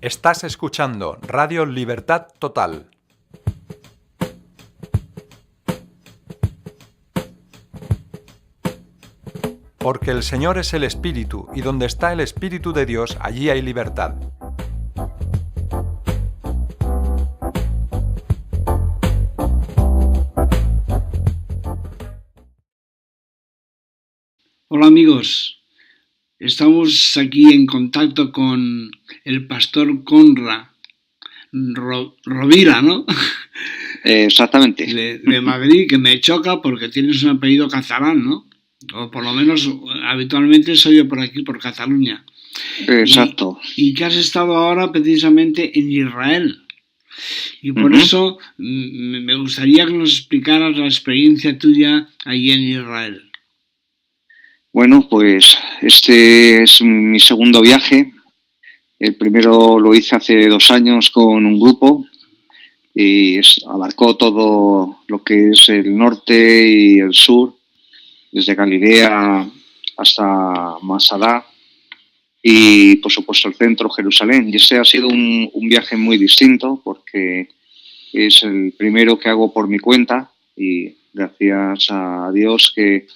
Estás escuchando Radio Libertad Total. Porque el Señor es el Espíritu, y donde está el Espíritu de Dios, allí hay libertad. Hola amigos, estamos aquí en contacto con el pastor Conrad Rovira, ¿no? Exactamente. De Madrid, que me choca porque tienes un apellido catalán, ¿no? O por lo menos habitualmente soy yo por aquí, por Cataluña. Exacto. Y que has estado ahora precisamente en Israel. Y por eso me gustaría que nos explicaras la experiencia tuya allí en Israel. Bueno, pues este es mi segundo viaje. El primero lo hice hace 2 años con un grupo y abarcó todo lo que es el norte y el sur, desde Galilea hasta Masada y, por supuesto, el centro, Jerusalén. Y ese ha sido un viaje muy distinto porque es el primero que hago por mi cuenta y gracias a Dios que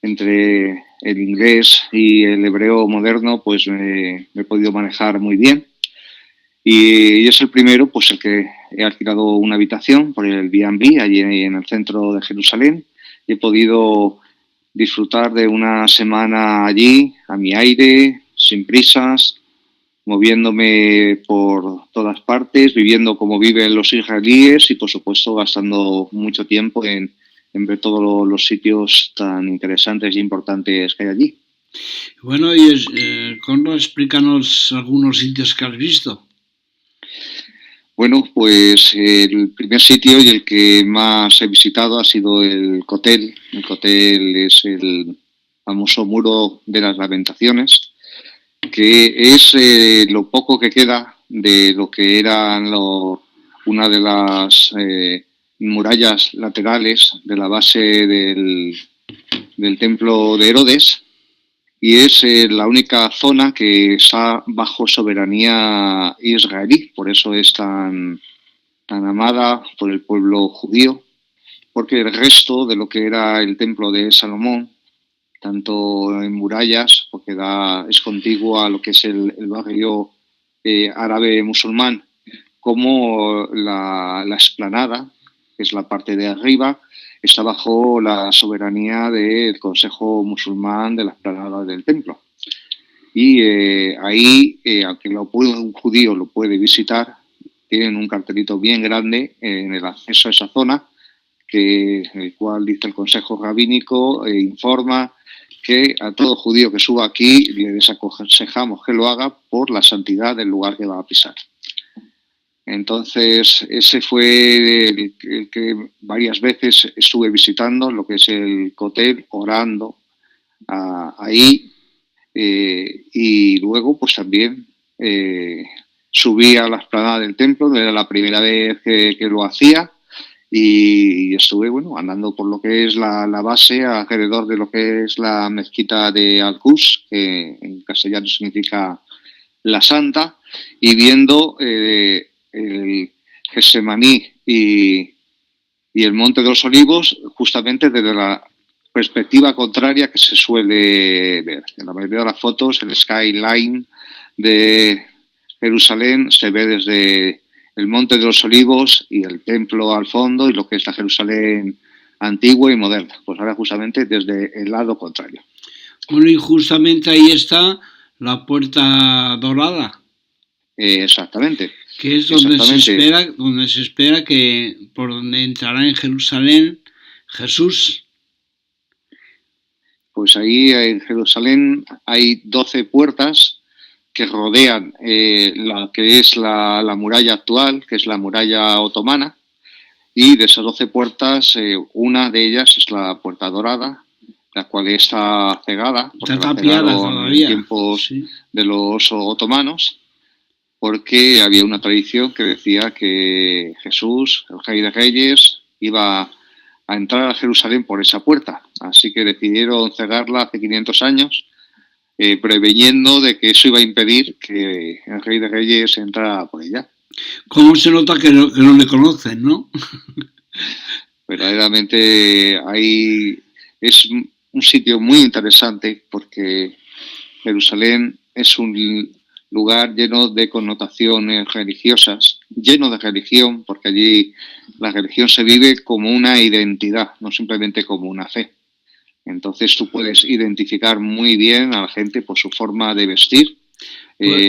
entre el inglés y el hebreo moderno pues me he podido manejar muy bien. Y es el primero, pues el que he alquilado una habitación por el B&B allí en el centro de Jerusalén y he podido disfrutar de una semana allí, a mi aire, sin prisas, moviéndome por todas partes, viviendo como viven los israelíes y, por supuesto, gastando mucho tiempo en ver todos los sitios tan interesantes e importantes que hay allí. Bueno, y Conrad, explícanos algunos sitios que has visto. Bueno, pues el primer sitio y el que más he visitado ha sido el Kotel. El Kotel es el famoso muro de las lamentaciones, que es lo poco que queda de lo que eran una de las murallas laterales de la base del templo de Herodes, y es la única zona que está bajo soberanía israelí, por eso es tan amada por el pueblo judío, porque el resto de lo que era el templo de Salomón, tanto en murallas, porque es contiguo a lo que es el barrio árabe musulmán, como la explanada, que es la parte de arriba, está bajo la soberanía del Consejo Musulmán de la explanada del templo. Y ahí, aunque un judío lo puede visitar, tienen un cartelito bien grande en el acceso a esa zona, el cual dice el Consejo Rabínico informa que a todo judío que suba aquí le desaconsejamos que lo haga por la santidad del lugar que va a pisar. Entonces, ese fue el que varias veces estuve visitando, lo que es el Kotel, orando ahí, y luego pues también subí a la explanada del templo, era la primera vez que lo hacía, y estuve andando por lo que es la base alrededor de lo que es la mezquita de Al-Quds, que en castellano significa la Santa, y viendo el Getsemaní y el Monte de los Olivos justamente desde la perspectiva contraria que se suele ver. En la mayoría de las fotos el skyline de Jerusalén se ve desde el Monte de los Olivos y el templo al fondo y lo que es la Jerusalén antigua y moderna. Pues ahora justamente desde el lado contrario. Bueno, y justamente ahí está la Puerta Dorada. Exactamente. Que es donde se espera que por donde entrará en Jerusalén Jesús. Pues ahí en Jerusalén hay 12 puertas que rodean la que es la muralla actual, que es la muralla otomana, y de esas 12 puertas, una de ellas es la Puerta Dorada, la cual está cegada, porque está tapiada todavía, en tiempos de los otomanos, porque había una tradición que decía que Jesús, el Rey de Reyes, iba a entrar a Jerusalén por esa puerta. Así que decidieron cegarla hace 500 años preveyendo de que eso iba a impedir que el Rey de Reyes entrara por ella. ¿Cómo se nota que no le conocen, no? Verdaderamente es un sitio muy interesante porque Jerusalén es un lugar lleno de connotaciones religiosas, lleno de religión, porque allí la religión se vive como una identidad, no simplemente como una fe. Entonces tú puedes identificar muy bien a la gente por su forma de vestir,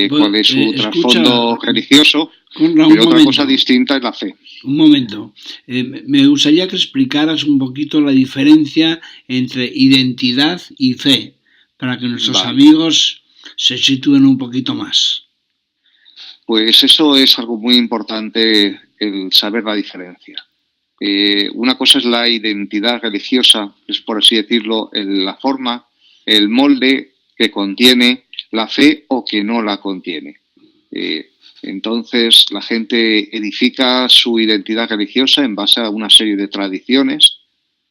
cuál es su trasfondo religioso, pero otra cosa distinta es la fe. Un momento, me gustaría que explicaras un poquito la diferencia entre identidad y fe, para que nuestros amigos se sitúen un poquito más. Pues eso es algo muy importante, el saber la diferencia. Una cosa es la identidad religiosa, es por así decirlo, la forma, el molde que contiene la fe o que no la contiene. Entonces la gente edifica su identidad religiosa en base a una serie de tradiciones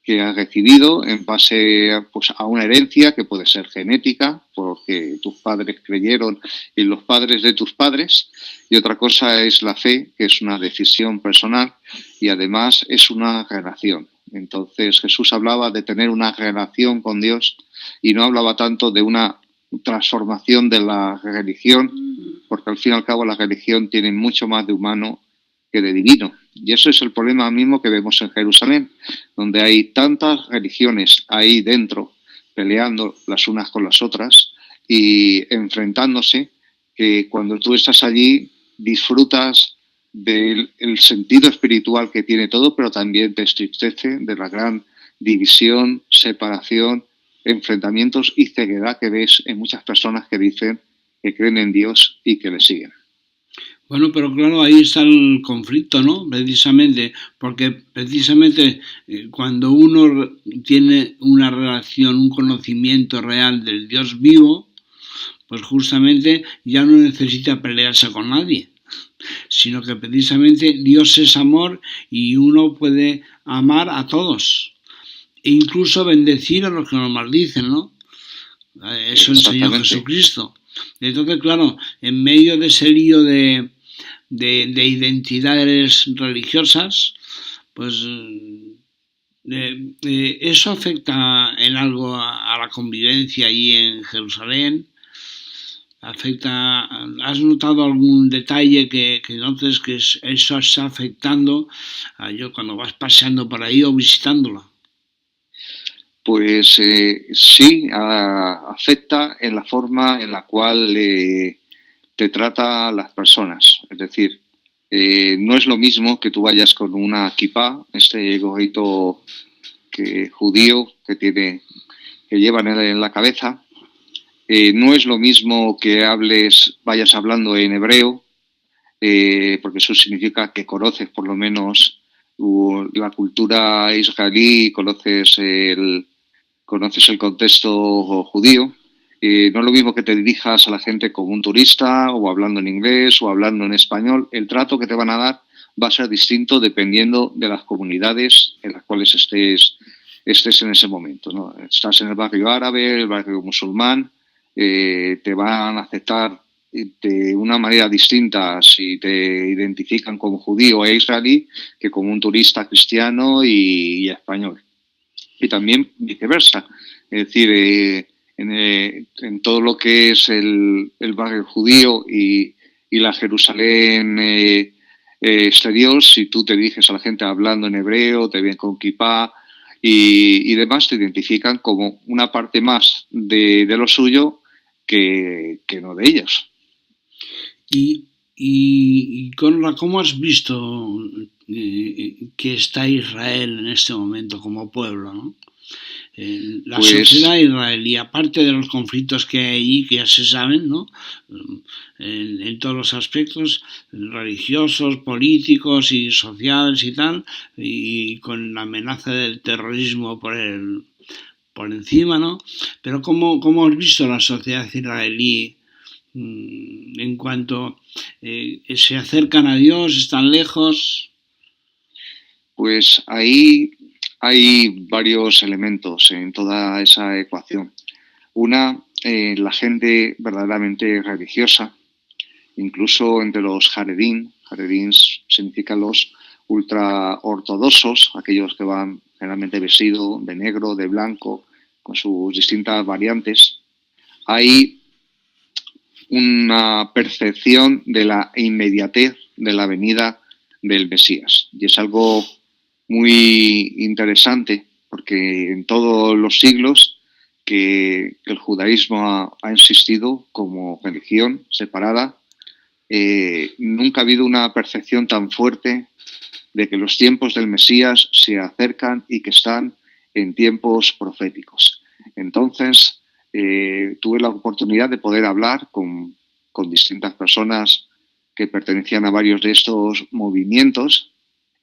que ha recibido, en base pues, a una herencia que puede ser genética, porque tus padres creyeron en los padres de tus padres, y otra cosa es la fe, que es una decisión personal y además es una relación. Entonces Jesús hablaba de tener una relación con Dios y no hablaba tanto de una transformación de la religión, porque al fin y al cabo la religión tiene mucho más de humano que de divino. Y eso es el problema mismo que vemos en Jerusalén, donde hay tantas religiones ahí dentro peleando las unas con las otras y enfrentándose, que cuando tú estás allí disfrutas del sentido espiritual que tiene todo, pero también te entristece de la gran división, separación, enfrentamientos y ceguedad que ves en muchas personas que dicen que creen en Dios y que le siguen. Bueno, pero claro, ahí está el conflicto, ¿no? Precisamente, porque precisamente cuando uno tiene una relación, un conocimiento real del Dios vivo, pues justamente ya no necesita pelearse con nadie, sino que precisamente Dios es amor y uno puede amar a todos e incluso bendecir a los que nos maldicen, ¿no? Eso enseñó Jesucristo. Entonces, claro, en medio de ese lío de identidades religiosas, pues eso afecta en algo a la convivencia ahí en Jerusalén. ¿Has notado algún detalle que notes que eso está afectando a yo cuando vas paseando por ahí o visitándola? Pues sí, afecta en la forma en la cual te trata a las personas. Es decir, no es lo mismo que tú vayas con una kipá, este gorrito judío que llevan en la cabeza. No es lo mismo que vayas hablando en hebreo, porque eso significa que conoces por lo menos la cultura israelí, conoces el contexto judío. No es lo mismo que te dirijas a la gente como un turista o hablando en inglés o hablando en español. El trato que te van a dar va a ser distinto dependiendo de las comunidades en las cuales estés en ese momento, ¿no? Estás en el barrio árabe, el barrio musulmán, te van a aceptar de una manera distinta si te identifican como judío e israelí que como un turista cristiano y español. Y también viceversa. Es decir, en todo lo que es el barrio judío y la Jerusalén exterior, si tú te diriges a la gente hablando en hebreo, te ven con kipá y demás, te identifican como una parte más de lo suyo que no de ellos. Y Conrad, ¿cómo has visto que está Israel en este momento como pueblo, ¿no? La sociedad israelí, aparte de los conflictos que hay allí, que ya se saben, ¿no? En todos los aspectos, religiosos, políticos y sociales y tal, y con la amenaza del terrorismo por encima, ¿no? Pero ¿cómo has visto la sociedad israelí en cuanto se acercan a Dios, están lejos? Pues ahí hay varios elementos en toda esa ecuación. Una la gente verdaderamente religiosa, incluso entre los Haredim. Haredim significa los ultraortodoxos, aquellos que van generalmente vestidos de negro, de blanco, con sus distintas variantes. Hay una percepción de la inmediatez de la venida del Mesías. Y es algo muy interesante porque en todos los siglos que el judaísmo ha existido como religión separada, nunca ha habido una percepción tan fuerte de que los tiempos del Mesías se acercan y que están en tiempos proféticos. Entonces, tuve la oportunidad de poder hablar con distintas personas que pertenecían a varios de estos movimientos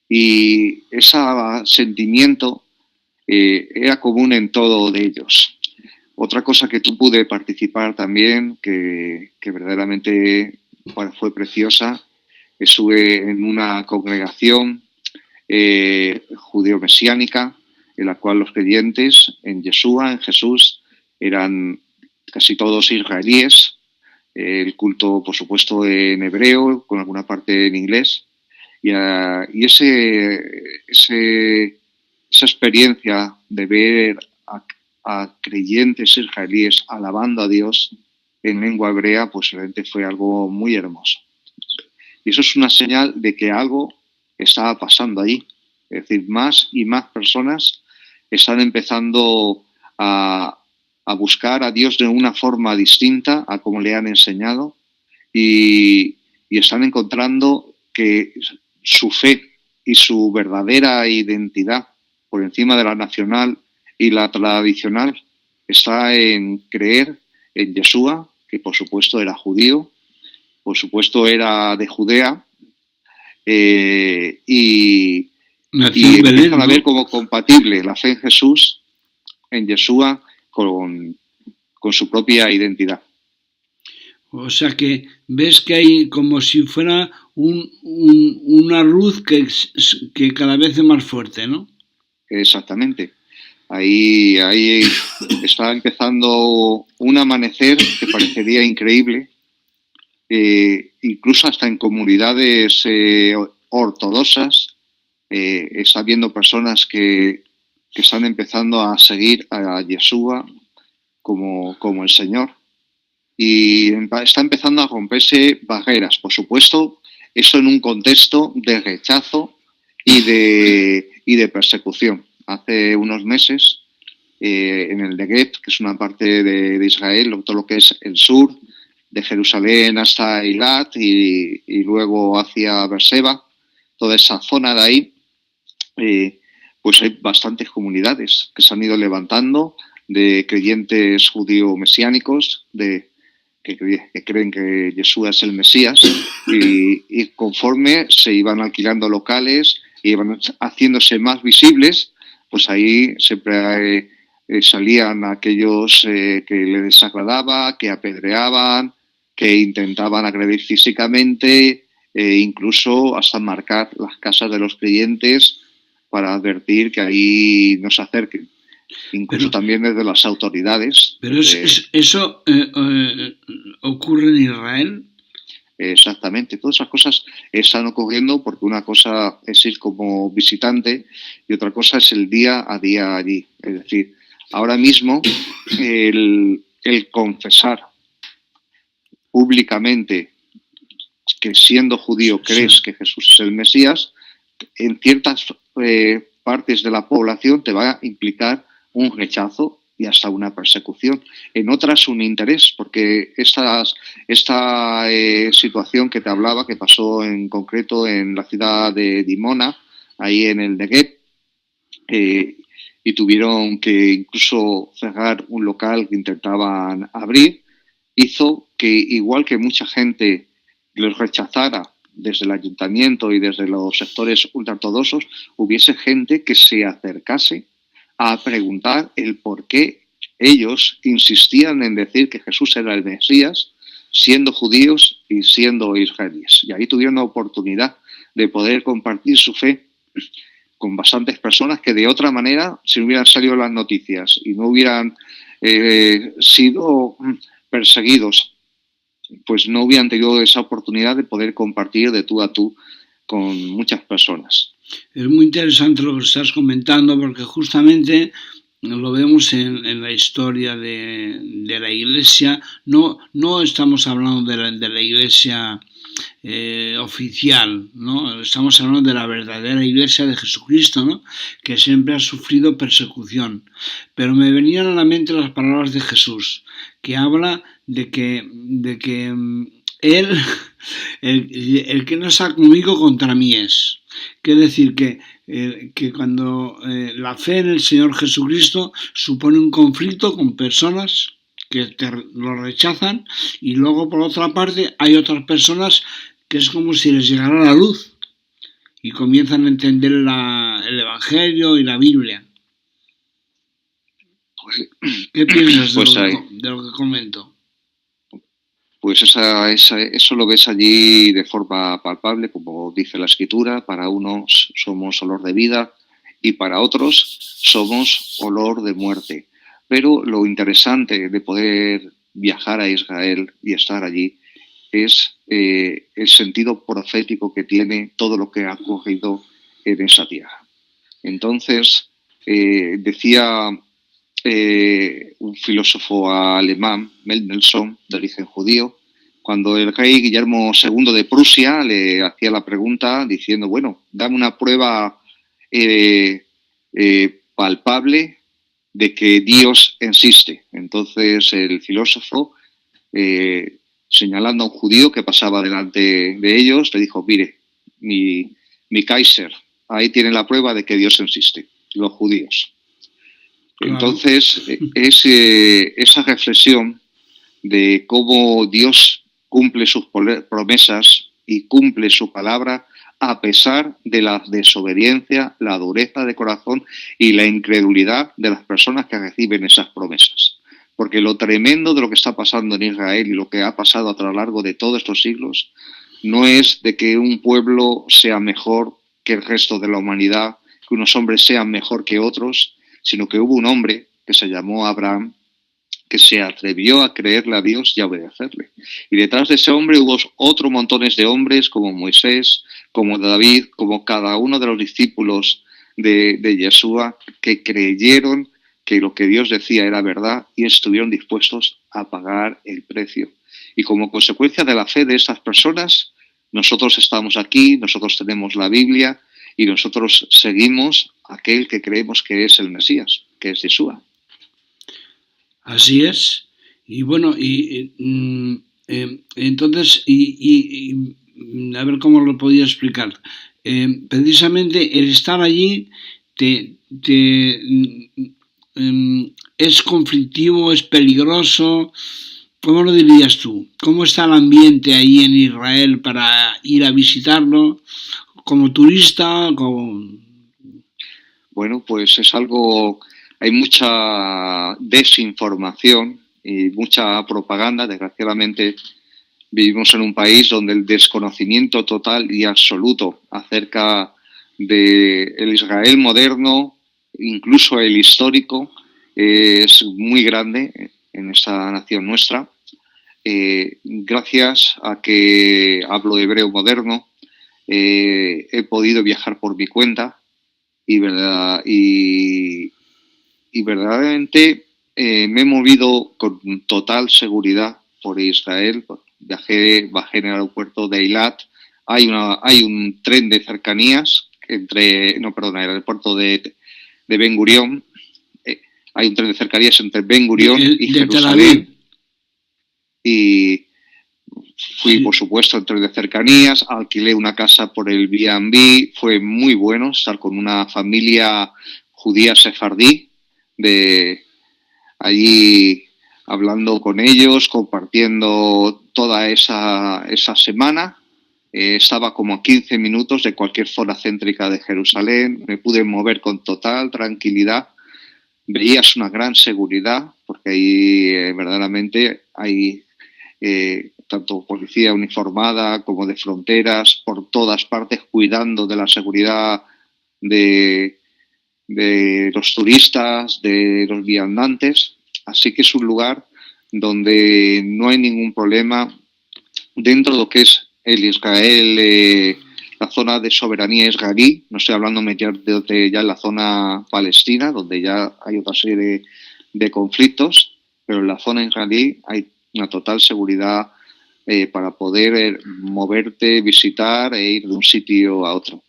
y ese sentimiento era común en todos de ellos. Otra cosa que tú pude participar también, que verdaderamente fue preciosa, estuve en una congregación judeo-mesiánica en la cual los creyentes en Yeshua, en Jesús, eran casi todos israelíes. El culto, por supuesto, en hebreo, con alguna parte en inglés. Y esa experiencia de ver a creyentes israelíes alabando a Dios en lengua hebrea, pues realmente fue algo muy hermoso. Y eso es una señal de que algo estaba pasando allí. Es decir, más y más personas están empezando a buscar a Dios de una forma distinta a como le han enseñado y están encontrando que su fe y su verdadera identidad por encima de la nacional y la tradicional está en creer en Yeshua, que por supuesto era judío, por supuesto era de Judea, y empiezan a ver como compatible la fe en Jesús, en Yeshua, con su propia identidad. O sea que ves que hay como si fuera una luz que cada vez es más fuerte, ¿no? Exactamente. Ahí está empezando un amanecer que parecería increíble, incluso hasta en comunidades ortodoxas. Está habiendo personas que están empezando a seguir a Yeshua como el Señor. Y está empezando a romperse barreras. Por supuesto, eso en un contexto de rechazo y de persecución. Hace unos meses, en el Negev, que es una parte de Israel, todo lo que es el sur, de Jerusalén hasta Eilat y luego hacia Beerseba, toda esa zona de ahí, pues hay bastantes comunidades que se han ido levantando de creyentes judío-mesiánicos, que creen que Yeshua es el Mesías, y conforme se iban alquilando locales y iban haciéndose más visibles, pues ahí siempre salían aquellos que les desagradaba, que apedreaban, que intentaban agredir físicamente, incluso hasta marcar las casas de los creyentes para advertir que ahí no se acerquen. Incluso también desde las autoridades. Pero eso ocurre en Israel. Exactamente, todas esas cosas están ocurriendo porque una cosa es ir como visitante y otra cosa es el día a día allí. Es decir, ahora mismo el confesar públicamente que siendo judío crees que Jesús es el Mesías, en ciertas partes de la población te va a implicar un rechazo y hasta una persecución. En otras un interés, porque esta situación que te hablaba, que pasó en concreto en la ciudad de Dimona, ahí en el Negev, y tuvieron que incluso cerrar un local que intentaban abrir, hizo que, igual que mucha gente los rechazara desde el ayuntamiento y desde los sectores ultraortodoxos, hubiese gente que se acercase a preguntar el por qué ellos insistían en decir que Jesús era el Mesías, siendo judíos y siendo israelíes. Y ahí tuvieron la oportunidad de poder compartir su fe con bastantes personas que de otra manera, si no hubieran salido las noticias y no hubieran sido perseguidos, pues no hubieran tenido esa oportunidad de poder compartir de tú a tú con muchas personas. Es muy interesante lo que estás comentando porque justamente lo vemos en la historia de la Iglesia. No estamos hablando de la Iglesia oficial, ¿no? Estamos hablando de la verdadera Iglesia de Jesucristo, ¿no? Que siempre ha sufrido persecución. Pero me venían a la mente las palabras de Jesús, que habla de que Él, el que no está conmigo contra mí es. Quiere decir que cuando la fe en el Señor Jesucristo supone un conflicto con personas que lo rechazan, y luego por otra parte hay otras personas que es como si les llegara la luz y comienzan a entender el Evangelio y la Biblia. ¿Qué piensas de lo que comento? Pues eso lo ves allí de forma palpable, como dice la Escritura. Para unos somos olor de vida y para otros somos olor de muerte. Pero lo interesante de poder viajar a Israel y estar allí es el sentido profético que tiene todo lo que ha ocurrido en esa tierra. Entonces, decía un filósofo alemán, Mendelssohn, de origen judío, cuando el rey Guillermo II de Prusia le hacía la pregunta diciendo, bueno, dame una prueba palpable de que Dios existe. Entonces el filósofo, señalando a un judío que pasaba delante de ellos, le dijo, mire, mi Kaiser, ahí tiene la prueba de que Dios existe, los judíos. Entonces, esa reflexión de cómo Dios cumple sus promesas y cumple su palabra a pesar de la desobediencia, la dureza de corazón y la incredulidad de las personas que reciben esas promesas. Porque lo tremendo de lo que está pasando en Israel y lo que ha pasado a lo largo de todos estos siglos no es de que un pueblo sea mejor que el resto de la humanidad, que unos hombres sean mejor que otros, sino que hubo un hombre que se llamó Abraham, que se atrevió a creerle a Dios y a obedecerle. Y detrás de ese hombre hubo otros montones de hombres como Moisés, como David, como cada uno de los discípulos de Yeshua, que creyeron que lo que Dios decía era verdad y estuvieron dispuestos a pagar el precio. Y como consecuencia de la fe de esas personas, nosotros estamos aquí, nosotros tenemos la Biblia y nosotros seguimos a aquel que creemos que es el Mesías, que es Yeshua. Así es. Y bueno, entonces, a ver cómo lo podía explicar. Precisamente el estar allí es conflictivo, es peligroso. ¿Cómo lo dirías tú? ¿Cómo está el ambiente ahí en Israel para ir a visitarlo? ¿Como turista? Bueno, pues es algo... Hay mucha desinformación y mucha propaganda. Desgraciadamente vivimos en un país donde el desconocimiento total y absoluto acerca del Israel moderno, incluso el histórico, es muy grande en esta nación nuestra. Gracias a que hablo hebreo moderno, he podido viajar por mi cuenta y verdaderamente me he movido con total seguridad por Israel. Bajé en el aeropuerto de Eilat. Hay un tren de cercanías el aeropuerto de Ben Gurión. Hay un tren de cercanías entre Ben Gurión y Jerusalén. Y fui, por supuesto, en tren de cercanías. Alquilé una casa por el B&B. Fue muy bueno estar con una familia judía sefardí, de allí hablando con ellos, compartiendo toda esa semana. Estaba como a 15 minutos de cualquier zona céntrica de Jerusalén. Me pude mover con total tranquilidad. Veías una gran seguridad, porque ahí verdaderamente hay tanto policía uniformada como de fronteras por todas partes cuidando de la seguridad de los turistas, de los viandantes. Así que es un lugar donde no hay ningún problema dentro de lo que es el Israel, la zona de soberanía israelí. No estoy hablando de ya en la zona palestina, donde ya hay otra serie de conflictos, pero en la zona israelí hay una total seguridad para poder moverte, visitar e ir de un sitio a otro.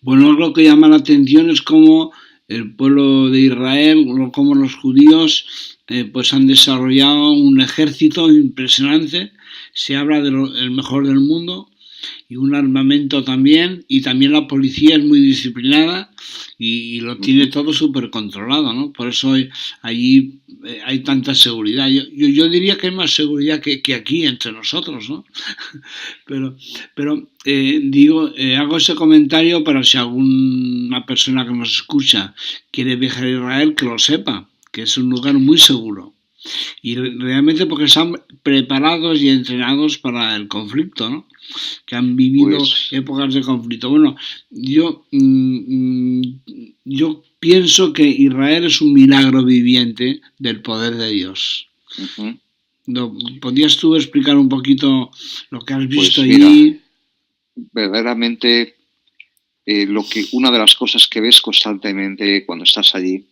Bueno, lo que llama la atención es cómo el pueblo de Israel, cómo los judíos pues han desarrollado un ejército impresionante. Se habla del mejor del mundo y un armamento también, y también la policía es muy disciplinada y lo tiene todo súper controlado, ¿no? Por eso allí hay tanta seguridad. Yo diría que hay más seguridad que aquí entre nosotros, ¿no? Pero hago ese comentario para si alguna persona que nos escucha quiere viajar a Israel, que lo sepa, que es un lugar muy seguro. Y realmente porque están preparados y entrenados para el conflicto, ¿no? Que han vivido épocas de conflicto. Bueno, yo pienso que Israel es un milagro viviente del poder de Dios. ¿Podrías tú explicar un poquito lo que has visto allí? Verdaderamente, una de las cosas que ves constantemente cuando estás allí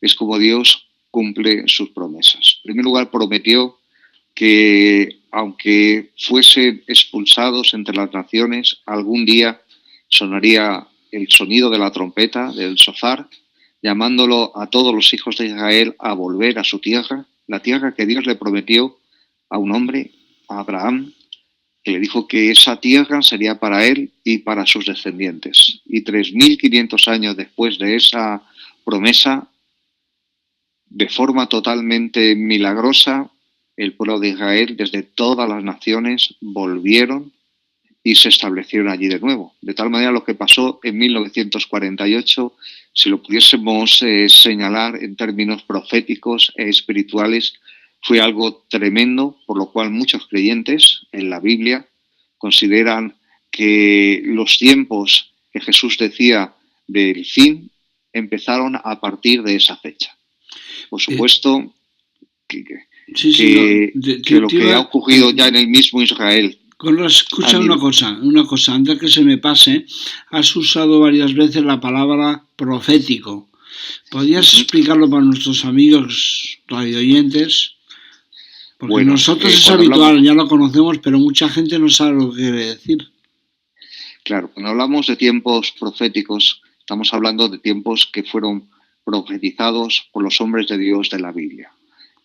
es cómo Dios cumple sus promesas. En primer lugar, prometió que aunque fuesen expulsados entre las naciones, algún día sonaría el sonido de la trompeta, del shofar, llamándolo a todos los hijos de Israel a volver a su tierra, la tierra que Dios le prometió a un hombre, a Abraham, que le dijo que esa tierra sería para él y para sus descendientes. Y 3.500 años después de esa promesa, de forma totalmente milagrosa, el pueblo de Israel desde todas las naciones volvieron y se establecieron allí de nuevo. De tal manera, lo que pasó en 1948, si lo pudiésemos señalar en términos proféticos e espirituales, fue algo tremendo, por lo cual muchos creyentes en la Biblia consideran que los tiempos que Jesús decía del fin empezaron a partir de esa fecha. Por supuesto que lo que ha ocurrido ya en el mismo Israel. Escucha una cosa, antes que se me pase, has usado varias veces la palabra profético. ¿Podrías explicarlo para nuestros amigos radioyentes? Porque nosotros es habitual, ya lo conocemos, pero mucha gente no sabe lo que quiere decir. Claro, cuando hablamos de tiempos proféticos, estamos hablando de tiempos que fueron profetizados por los hombres de Dios de la Biblia.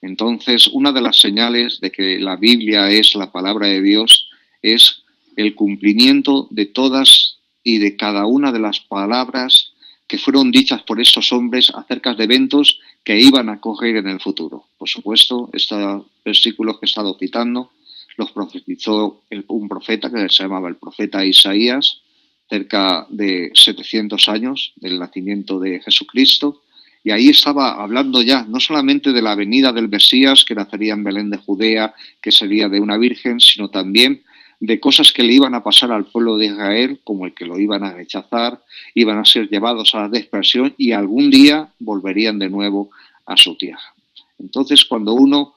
Entonces, una de las señales de que la Biblia es la palabra de Dios es el cumplimiento de todas y de cada una de las palabras que fueron dichas por estos hombres acerca de eventos que iban a ocurrir en el futuro. Por supuesto, estos versículos que he estado citando los profetizó un profeta que se llamaba el profeta Isaías, cerca de 700 años del nacimiento de Jesucristo, y ahí estaba hablando ya no solamente de la venida del Mesías, que nacería en Belén de Judea, que sería de una virgen, sino también de cosas que le iban a pasar al pueblo de Israel, como el que lo iban a rechazar, iban a ser llevados a la dispersión y algún día volverían de nuevo a su tierra. Entonces, cuando uno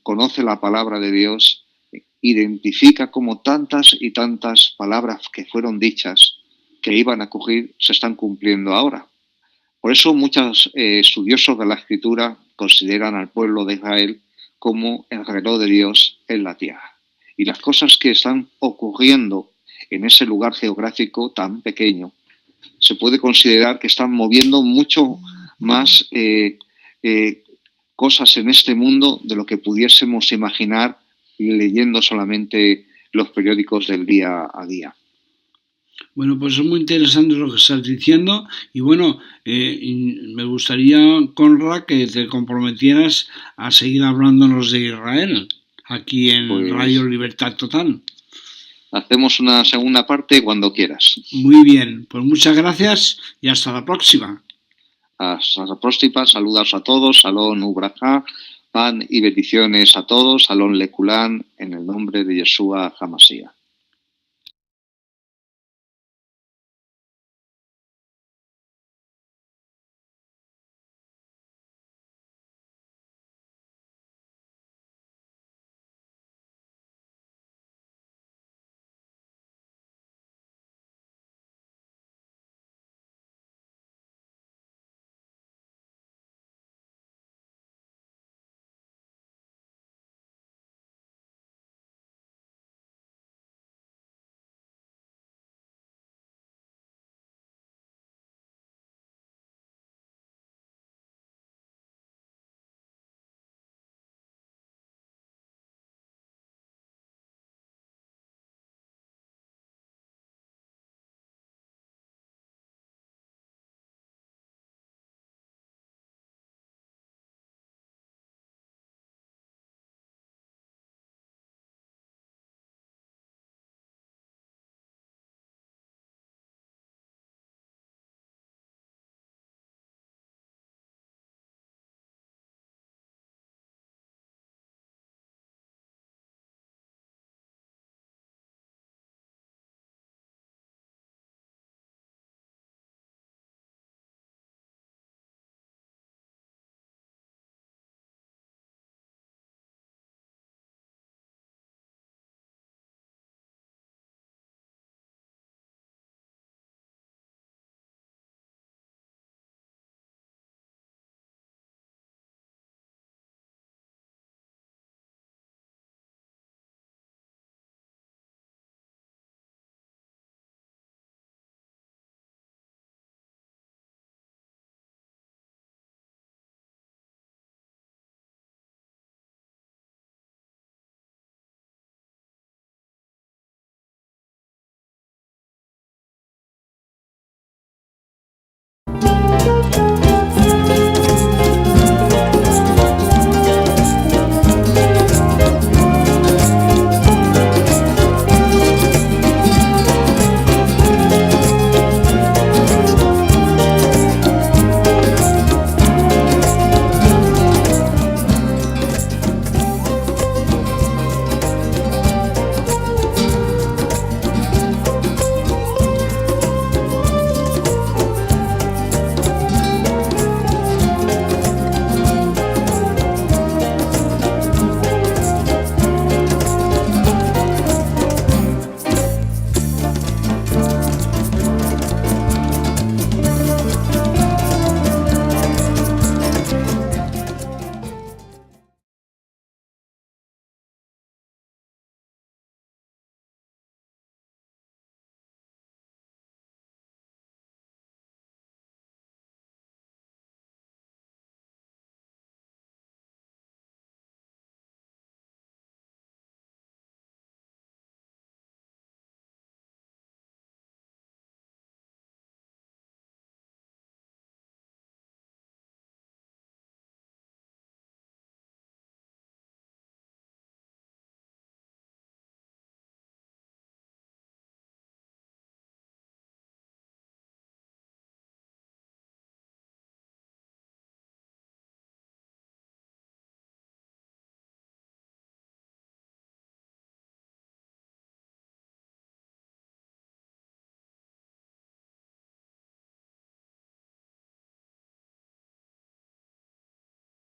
conoce la palabra de Dios, identifica cómo tantas y tantas palabras que fueron dichas, que iban a ocurrir, se están cumpliendo ahora. Por eso muchos estudiosos de la Escritura consideran al pueblo de Israel como el reloj de Dios en la tierra. Y las cosas que están ocurriendo en ese lugar geográfico tan pequeño, se puede considerar que están moviendo mucho más cosas en este mundo de lo que pudiésemos imaginar leyendo solamente los periódicos del día a día. Bueno, pues es muy interesante lo que estás diciendo y bueno, me gustaría, Conrad, que te comprometieras a seguir hablándonos de Israel aquí en Radio Libertad Total. Hacemos una segunda parte cuando quieras. Muy bien, pues muchas gracias y hasta la próxima. Hasta la próxima, saludos a todos, Shalom Ubraja, pan y bendiciones a todos, Shalom Lekulán, en el nombre de Yeshua HaMashiach.